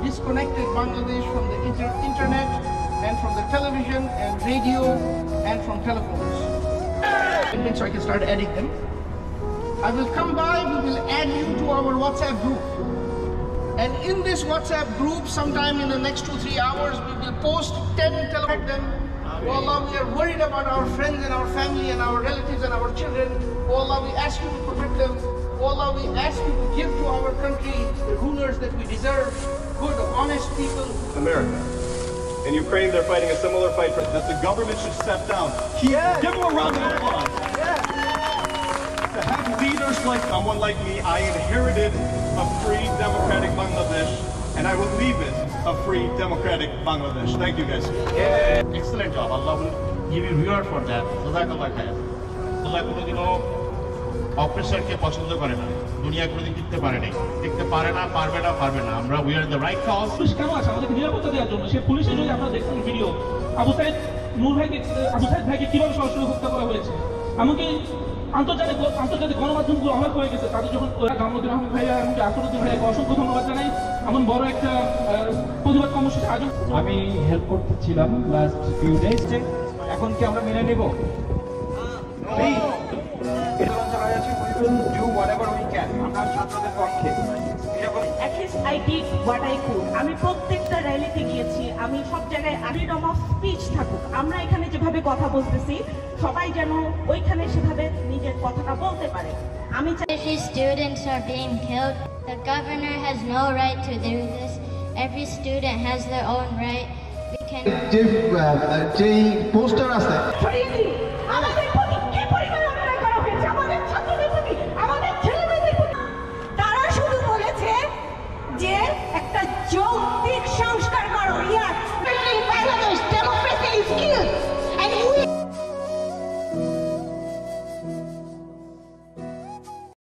Disconnected Bangladesh from the internet and from the television and radio and from telephones. So I can start adding them. I will come by, we will add you to our WhatsApp group. And in this WhatsApp group, sometime in the next 2-3 hours, we will post 10 telephone them. Oh Allah, we are worried about our friends and our family and our relatives and our children. Oh Allah, we ask you to protect them. Oh Allah, we ask you to give to our country the rulers that we deserve. Good, honest people. America. In Ukraine, they're fighting a similar fight that the government should step down. Yes. Give them a round of applause. Yes. To have leaders like someone like me, I inherited a free, democratic Bangladesh, and I will leave it a free, democratic Bangladesh. Thank you, guys. Yeah. Excellent job. Allah will give you reward for that. Jazakallah khair. Allah কোনোদিনও অপ্রেসারকে পছন্দ করে না, দুনিয়া কোনোদিন টিকতে পারে নাই, টিকতে পারে না, পারবে না। আমরা we are the right cause. Police কেন আছে আমাদেরকে নিরাপত্তা দেওয়ার জন্য? সে পুলিশের যদি আপনারা দেখছেন ভিডিও, আবু সাইদ ভাইকে কিভাবে সরাসরি হত্যা করা হয়েছে, এমনকি আন্তর্জাতিক গণমাধ্যমগুলো অবাক হয়ে গেছে তাদের যখন জামালউদ্দিন আহমেদ ভাইয়া এমনকি আসরউদ্দিন ভাইয়াকে অসংখ্য ধন্যবাদ জানাই এমন বড় একটা প্রতিবাদ কর্মসূচি আয়োজন। আমি হেল্প করতেছিলাম লাস্ট ফিউ ডেজ। এখন কি আমরা মেনে নেব? Do whatever we can. আমরা ছাত্রদের পক্ষে। At least I did what I could. আমি প্রত্যেকটা র্যালিতে গিয়েছি, আমি সব জায়গায় ফ্রিডম অফ স্পিচ থাকুক। আমরা এখানে যেভাবে কথা বলতেছি সবাই যেন ওইখানে সেভাবে নিজের কথাটা বলতে পারে। আমি চাই These students are being killed. The governor has no right to do this. Every student has their own right. We can যে পোস্টার আছে